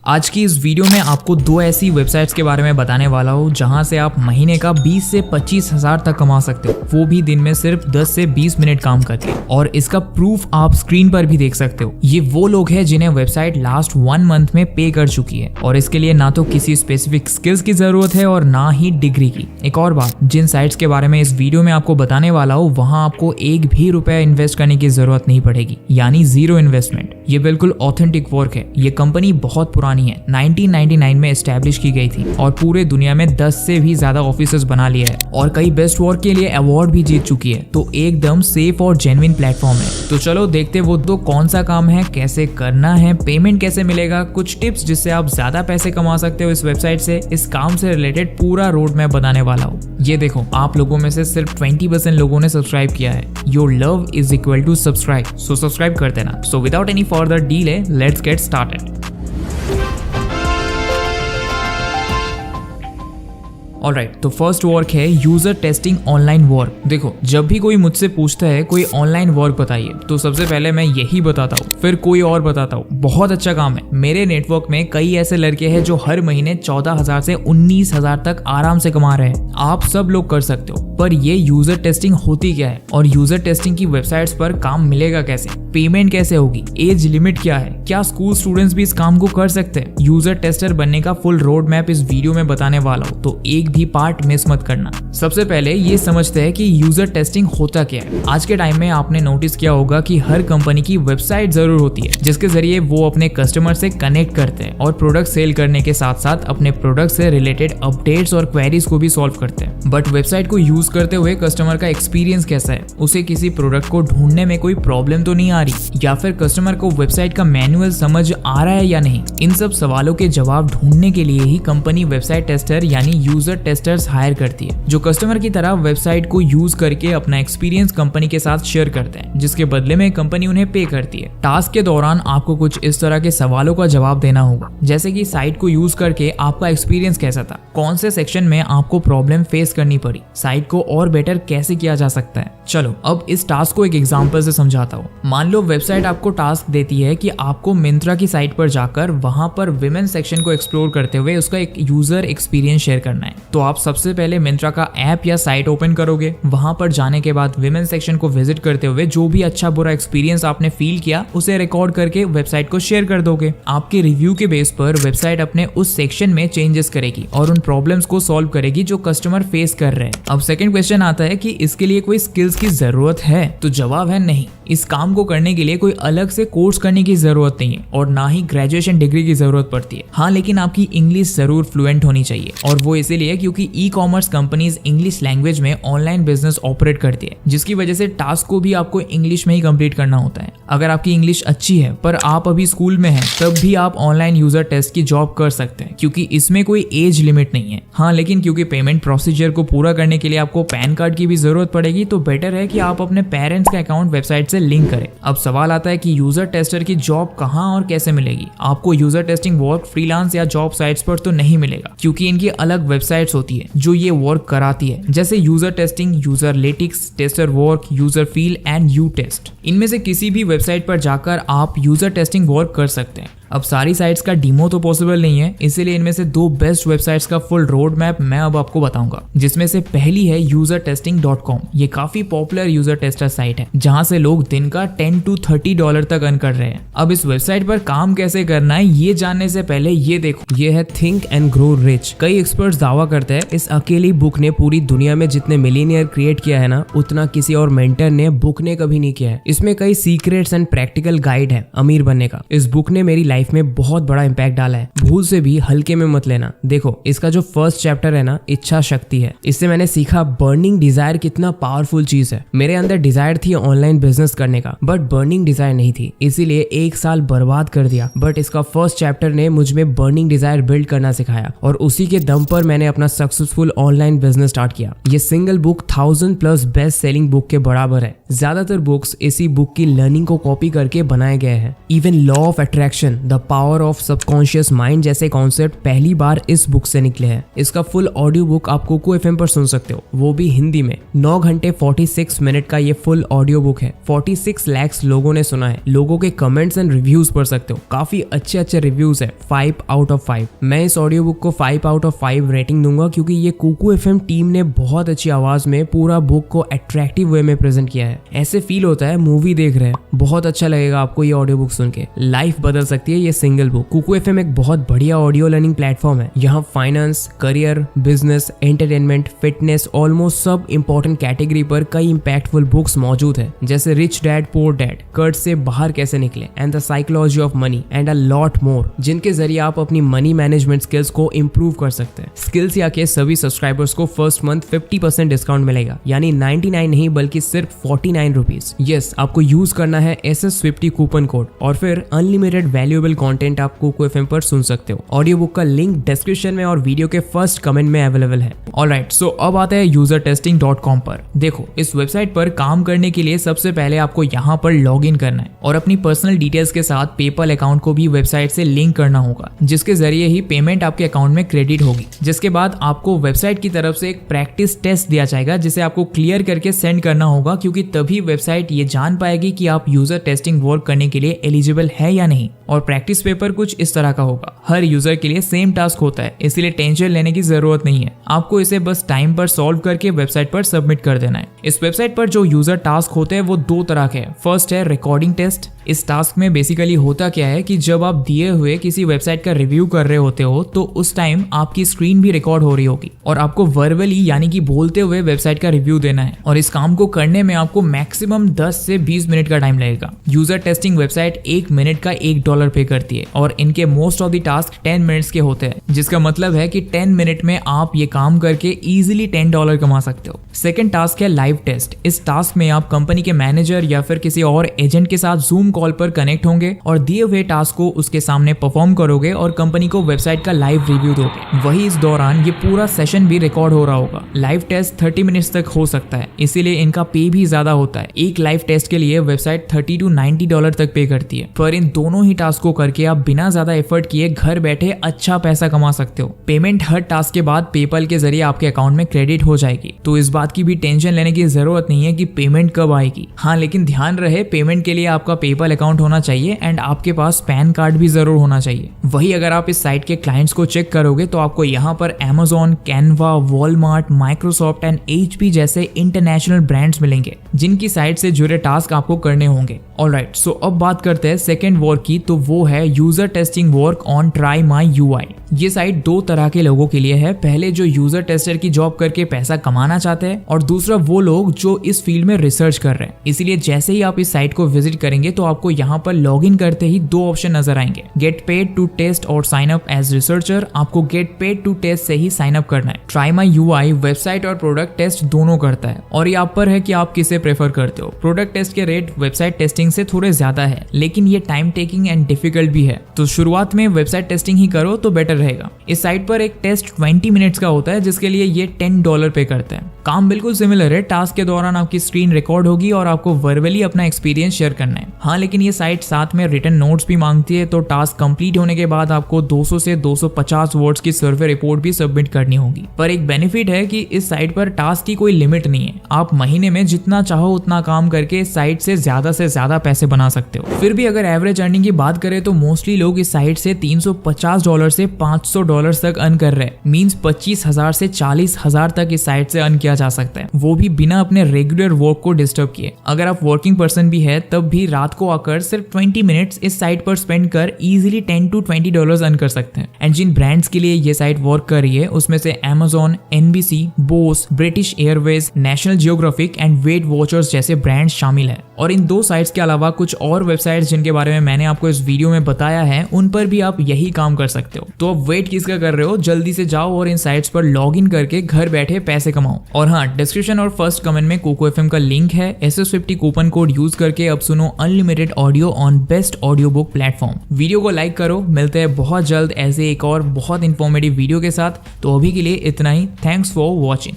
आज की इस वीडियो में आपको दो ऐसी वेबसाइट्स के बारे में बताने वाला हूँ जहाँ से आप महीने का 20 से 25 हजार तक कमा सकते हो, वो भी दिन में सिर्फ 10 से 20 मिनट काम करके। और इसका प्रूफ आप स्क्रीन पर भी देख सकते हो। ये वो लोग हैं जिन्हें वेबसाइट लास्ट 1 मंथ में पे कर चुकी है और इसके लिए ना तो किसी स्पेसिफिक स्किल्स की जरूरत है और ना ही डिग्री की। एक और बात, जिन साइट्स के बारे में इस वीडियो में आपको बताने वाला हूँ वहाँ आपको एक भी रुपया इन्वेस्ट करने की जरूरत नहीं पड़ेगी, यानी जीरो इन्वेस्टमेंट। ये बिल्कुल ऑथेंटिक वर्क है। ये कंपनी बहुत पुरानी है, 1999 में एस्टैब्लिश की गई थी और पूरे दुनिया में 10 से भी ज्यादा ऑफिसेस बना लिया है और कई बेस्ट वर्क के लिए अवार्ड भी जीत चुकी है। तो एकदम सेफ और जेन्युइन प्लेटफॉर्म है। तो चलो देखते वो तो कौन सा काम है, कैसे करना है, पेमेंट कैसे मिलेगा, कुछ टिप्स जिससे आप ज्यादा पैसे कमा सकते हो इस वेबसाइट से। इस काम से रिलेटेड पूरा रोड मैप बताने वाला हूँ। ये देखो, आप लोगों में से सिर्फ 20% लोगों ने सब्सक्राइब किया है। Your love is equal to subscribe, so subscribe कर देना। So without any further delay let's get started. Alright, तो फर्स्ट वर्क है यूजर टेस्टिंग ऑनलाइन वर्क। देखो, जब भी कोई मुझसे पूछता है कोई ऑनलाइन वर्क बताइए, तो सबसे पहले मैं यही बताता हूँ, फिर कोई और बताता हूँ। बहुत अच्छा काम है। मेरे नेटवर्क में कई ऐसे लड़के हैं जो हर महीने 14,000 से 19,000 तक आराम से कमा रहे हैं। आप सब लोग कर सकते हो। पर ये यूजर टेस्टिंग होती क्या है और यूजर टेस्टिंग की वेबसाइट्स पर काम मिलेगा कैसे, पेमेंट कैसे होगी, एज लिमिट क्या है, क्या स्कूल स्टूडेंट्स भी इस काम को कर सकते हैं। यूजर टेस्टर बनने का फुल रोड मैप इस वीडियो में बताने वाला हूँ, तो एक भी पार्ट मिस मत करना। सबसे पहले ये समझते हैं कि यूजर टेस्टिंग होता क्या है। आज के टाइम में आपने नोटिस किया होगा कि हर कंपनी की वेबसाइट जरूर होती है जिसके जरिए वो अपने कस्टमर से कनेक्ट करते हैं और प्रोडक्ट सेल करने के साथ साथ अपने प्रोडक्ट से रिलेटेड अपडेट्स और क्वेरीज को भी सॉल्व करते हैं। बट वेबसाइट को यूज करते हुए कस्टमर का एक्सपीरियंस कैसा है, उसे किसी प्रोडक्ट को ढूंढने में कोई प्रॉब्लम तो नहीं आ रही, या फिर कस्टमर को वेबसाइट का मैनुअल समझ आ रहा है या नहीं। इन सब सवालों के जवाब ढूंढने के लिए ही कंपनी वेबसाइट टेस्टर यानी यूजर टेस्टर्स हायर करती है, जो कस्टमर की तरह वेबसाइट को यूज करके अपना एक्सपीरियंस कंपनी के साथ शेयर करते हैं, जिसके बदले में कंपनी उन्हें पे करती है। टास्क के दौरान आपको कुछ इस तरह के सवालों का जवाब देना होगा, जैसे कि साइट को यूज करके आपका एक्सपीरियंस कैसा था, कौन से सेक्शन में आपको प्रॉब्लम फेस करनी पड़ी, साइट को और बेटर कैसे किया जा सकता है। चलो अब इस टास्क को एक एग्जांपल से समझाता हूँ। मान लो वेबसाइट आपको टास्क देती है कि आपको मिंत्रा की साइट पर जाकर वहां पर विमेन सेक्शन को एक्सप्लोर करते हुए उसका एक यूजर एक्सपीरियंस शेयर करना है। तो आप सबसे पहले मिंत्रा का ऐप या साइट ओपन करोगे। वहां पर जाने के बाद विमेन सेक्शन को विजिट करते हुए जो भी अच्छा बुरा एक्सपीरियंस आपने फील किया उसे रिकॉर्ड करके वेबसाइट को शेयर कर दोगे। आपके रिव्यू के बेस पर वेबसाइट अपने उस सेक्शन में चेंजेस करेगी और उन प्रॉब्लम्स को सॉल्व करेगी जो कस्टमर फेस कर रहे हैं। अब सेकंड क्वेश्चन आता है कि इसके लिए कोई स्किल्स की जरूरत है, तो जवाब है नहीं। इस काम को करने के लिए कोई अलग से कोर्स करने की जरूरत नहीं है और ना ही ग्रेजुएशन डिग्री की जरूरत पड़ती है। हाँ, लेकिन आपकी इंग्लिश जरूर फ्लुएंट होनी चाहिए, और वो इसीलिए क्योंकि e commerce companies English language में ऑनलाइन बिजनेस ऑपरेट करती है, जिसकी वजह से टास्क को भी आपको इंग्लिश में ही कंप्लीट करना होता है। अगर आपकी इंग्लिश अच्छी है पर आप अभी स्कूल में हैं, तब भी आप ऑनलाइन यूजर टेस्ट की जॉब कर सकते हैं, क्योंकि इसमें कोई एज लिमिट नहीं है। हाँ, लेकिन क्योंकि पेमेंट प्रोसीजर को पूरा करने के लिए आपको पैन कार्ड की भी जरूरत पड़ेगी, तो बेटर है कि आप अपने पेरेंट्स का अकाउंट वेबसाइट से लिंक करें। अब सवाल आता है कि यूजर टेस्टर की जॉब कहां और कैसे मिलेगी। आपको यूजर टेस्टिंग वर्क फ्रीलांस या जॉब साइट्स पर तो नहीं मिलेगा, क्योंकि इनकी अलग वेबसाइट्स होती है जो ये वर्क कराती है, जैसे user testing, Userlytics, tester work, Userfeel and uTest. इनमें से किसी भी वेबसाइट पर जाकर आप यूजर टेस्टिंग वर्क कर सकते हैं। अब सारी साइट्स का डीमो तो पॉसिबल नहीं है, इसीलिए इनमें से दो बेस्ट वेबसाइट्स का फुल रोड मैप मैं अब आपको बताऊंगा, जिसमें से पहली है usertesting.com। ये काफी पॉपुलर यूजर टेस्टर साइट है जहां से लोग दिन का $10 to $30 तक अर्न कर रहे हैं। अब इस वेबसाइट पर काम कैसे करना है ये जानने से पहले ये देखो, ये है थिंक एंड ग्रो रिच। कई एक्सपर्ट्स दावा करते हैं इस अकेली बुक ने पूरी दुनिया में जितने मिलियनियर क्रिएट किया है ना, उतना किसी और मेंटर ने बुक ने कभी नहीं किया है। इसमें कई सीक्रेट्स एंड प्रैक्टिकल गाइड है अमीर बनने का। इस बुक ने मेरी लाइफ में बहुत बड़ा इंपैक्ट डाला है, भूल से भी हल्के में मत लेना। देखो, इसका जो फर्स्ट चैप्टर है ना, इच्छा शक्ति है। इससे मैंने सीखा बर्निंग डिजायर कितना पावरफुल चीज है। मेरे अंदर डिजायर थी ऑनलाइन बिजनेस करने का, बट बर्निंग डिजायर नहीं थी, इसीलिए 1 साल बर्बाद कर दिया। बट इसका फर्स्ट चैप्टर ने मुझ में बर्निंग डिजायर बिल्ड करना सिखाया और उसी के दम पर मैंने अपना सक्सेसफुल ऑनलाइन बिजनेस स्टार्ट किया। ये single book 1000+ best selling book के बराबर है। ज्यादातर बुक्स इसी बुक की लर्निंग को कॉपी करके बनाए गए हैं। Even law of attraction the power of subconscious mind जैसे कॉन्सेप्ट पहली बार इस बुक से निकले हैं। इसका फुल ऑडियो बुक आप कोको एफएम पर सुन सकते हो, वो भी हिंदी में। 9 घंटे 46 मिनट का ये फुल ऑडियो बुक है। 46 लाख लोगों ने सुना है। लोगों के कमेंट्स एंड रिव्यूज पढ़ सकते हो, काफी अच्छे रिव्यूज है। 5 आउट ऑफ 5। मैं इस ऑडियो बुक को 5 आउट ऑफ 5 रेटिंग दूंगा, क्योंकि ये कोको एफएम टीम ने बहुत अच्छी आवाज में पूरा बुक को अट्रैक्टिव वे में प्रेजेंट किया है। ऐसे फील होता है मूवी देख रहे हैं। बहुत अच्छा लगेगा आपको ये ऑडियो बुक सुन के। लाइफ बदल सकती है ये सिंगल बुक। कोको एफएम एक बहुत बढ़िया ऑडियो लर्निंग प्लेटफॉर्म है। यहाँ finance, career, business, entertainment, fitness, almost सब इंपॉर्टेंट कैटेगरी पर कई इंपैक्टफुल बुक्स मौजूद है, जैसे रिच डैड पुअर डैड, कर्ज से बाहर कैसे निकले, and the psychology of money, and a lot more, जिनके जरिए आप अपनी मनी मैनेजमेंट स्किल्स को इंप्रूव कर सकते हैं। स्किल्स या के सभी सब्सक्राइबर्स को फर्स्ट मंथ 50% डिस्काउंट मिलेगा, यानी 99 नहीं बल्कि सिर्फ 49 रुपीज। यस, आपको यूज करना है SS50 कूपन कोड और फिर अनलिमिटेड वैल्यूएबल कंटेंट आप कोको एफएम पर सुन सकते हो। ऑडियो बुक का लिंक डिस्क्रिप्शन में और वीडियो के फर्स्ट कमेंट में अवेलेबल है। ऑलराइट, सो अब आते हैं usertesting.com पर। देखो, इस वेबसाइट पर काम करने के लिए सबसे पहले आपको यहाँ पर लॉग इन करना है और अपनी पर्सनल डिटेल्स के साथ पेपल अकाउंट को भी वेबसाइट से लिंक करना होगा, जिसके जरिए ही पेमेंट आपके अकाउंट में क्रेडिट होगी। जिसके बाद आपको वेबसाइट की तरफ से एक प्रैक्टिस टेस्ट दिया जाएगा, जिसे आपको क्लियर करके सेंड करना होगा, क्योंकि तभी वेबसाइट ये जान पाएगी कि आप यूजर टेस्टिंग वर्क करने के लिए एलिजिबल है या नहीं। और प्रैक्टिस पेपर कुछ इस तरह का होगा। हर यूजर के लिए सेम टास्क होता है, इसलिए टेंशन लेने की जरूरत नहीं है। आपको इसे बस टाइम पर सॉल्व करके वेबसाइट पर सबमिट कर देना है। इस वेबसाइट पर जो यूजर टास्क होते हैं वो 2 तरह के हैं। फर्स्ट है रिकॉर्डिंग टेस्ट। इस टास्क में बेसिकली होता क्या है कि जब आप दिए हुए किसी वेबसाइट का रिव्यू कर रहे होते हो तो उस टाइम आपकी स्क्रीन भी रिकॉर्ड हो रही होगी और आपको वर्बली यानी कि बोलते हुए वेबसाइट का रिव्यू देना है। और इस काम को करने में आपको मैक्सिमम 10 से 20 मिनट का टाइम लगेगा। यूजर टेस्टिंग वेबसाइट 1 मिनट का $1 पे करती है और इनके most of the task 10 minutes के होते हैं, जिसका मतलब है कि 10 मिनट में आप ये काम करके इजीली $10 कमा सकते हो। सेकंड टास्क है लाइव टेस्ट। इस टास्क में आप कंपनी के मैनेजर या फिर किसी और एजेंट के साथ जूम कॉल पर कनेक्ट होंगे और दिए हुए टास्क को उसके सामने परफॉर्म करोगे और कंपनी को वेबसाइट का लाइव रिव्यू दोगे। वही इस दौरान ये पूरा सेशन भी रिकॉर्ड हो रहा होगा। लाइव टेस्ट 30 मिनट्स तक हो सकता है, इसीलिए इनका पे भी ज्यादा होता है। एक लाइव टेस्ट के लिए वेबसाइट $30 to $90 तक पे करती है। पर इन दोनों ही टास्क को करके आप बिना ज्यादा एफर्ट किए घर बैठे अच्छा पैसा कमा सकते हो। पेमेंट हर टास्क के बाद पेपल के जरिए आपके अकाउंट में क्रेडिट हो जाएगी, तो इस बात की भी टेंशन लेने की जरूरत नहीं है कि पेमेंट कब आएगी। हाँ, लेकिन ध्यान रहे पेमेंट के लिए आपका पेपल अकाउंट होना चाहिए एंड आपके पास पैन कार्ड भी जरूर होना चाहिए। वही अगर आप इस साइट के क्लाइंट्स को चेक करोगे तो आपको यहाँ पर Amazon, Canva, Walmart, Microsoft and HP जैसे इंटरनेशनल ब्रांड्स मिलेंगे, जिनकी साइट से जुड़े टास्क आपको करने होंगे। ऑलराइट, सो अब बात करते हैं सेकंड वर्क की, तो वो है user testing work on try my UI। ये साइट 2 तरह के लोगों के लिए है। पहले जो यूजर टेस्टर की जॉब करके पैसा कमाना चाहते हैं और दूसरा वो लोग जो इस फील्ड में रिसर्च कर रहे हैं। इसलिए जैसे ही आप इस साइट को विजिट करेंगे तो आपको यहाँ पर लॉग इन करते ही 2 ऑप्शन नजर आएंगे, गेट पेड टू टेस्ट और साइन अप एज रिसर्चर। आपको गेट पेड टू टेस्ट से ही साइन अप करना है। ट्राई माई UI वेबसाइट और प्रोडक्ट टेस्ट दोनों करता है और ये आप पर है कि आप किसे प्रेफर करते हो। प्रोडक्ट टेस्ट के रेट वेबसाइट टेस्टिंग से थोड़े ज्यादा है, लेकिन ये टाइम टेकिंग एंड डिफिकल्ट भी है, तो शुरुआत में वेबसाइट टेस्टिंग ही करो तो बेटर रहेगा। इस साइट पर एक टेस्ट 20 मिनट्स का होता है, जिसके लिए ये $10 पे करते हैं। काम बिल्कुल सिमिलर है। टास्क के दौरान आपकी स्क्रीन रिकॉर्ड होगी और आपको वर्बली अपना एक्सपीरियंस शेयर करना है। हाँ, लेकिन ये साइट साथ में रिटन नोट्स भी मांगती है, तो टास्क कंप्लीट होने के बाद आपको 200 से 250 वर्ड्स की सर्वे रिपोर्ट भी सबमिट करनी होगी। पर एक बेनिफिट है कि इस साइट पर टास्क की कोई लिमिट नहीं है। आप महीने में जितना चाहो उतना काम करके इस साइट से ज्यादा पैसे बना सकते हो। फिर भी अगर एवरेज अर्निंग की बात करें तो मोस्टली लोग इस साइट से $350 से $500 तक अर्न कर रहे हैं। मींस 25,000 से 40,000 तक इस साइट से अर्न किया जा सकता है, वो भी बिना अपने रेगुलर वर्क को डिस्टर्ब किए। अगर आप वर्किंग पर्सन भी है तब भी रात को आकर सिर्फ 20 मिनट्स इस साइट पर स्पेंड कर इजीली $10 to $20 अर्न कर सकते हैं। एंड जिन ब्रांड्स के लिए ये साइट वर्क कर रही है उसमें से Amazon, NBC, Bose, British Airways, National Geographic and Weight Watchers जैसे ब्रांड्स शामिल है। और इन 2 साइट्स के अलावा कुछ और वेबसाइट्स जिनके बारे में मैंने आपको इस वीडियो में बताया है, उन पर भी आप यही काम कर सकते हो। तो अब वेट किसका कर रहे हो, जल्दी से जाओ और इन साइट्स पर लॉग इन करके घर बैठे पैसे कमाओ। और हाँ, डिस्क्रिप्शन और फर्स्ट कमेंट में कोको एफएम का लिंक है। SS50 कूपन कोड यूज करके अब सुनो unlimited audio on best audio book platform. Video को लाइक करो। मिलते हैं बहुत जल्द ऐसे एक और बहुत इंफॉर्मेटिव वीडियो के साथ। तो अभी के लिए इतना ही। Thanks for watching.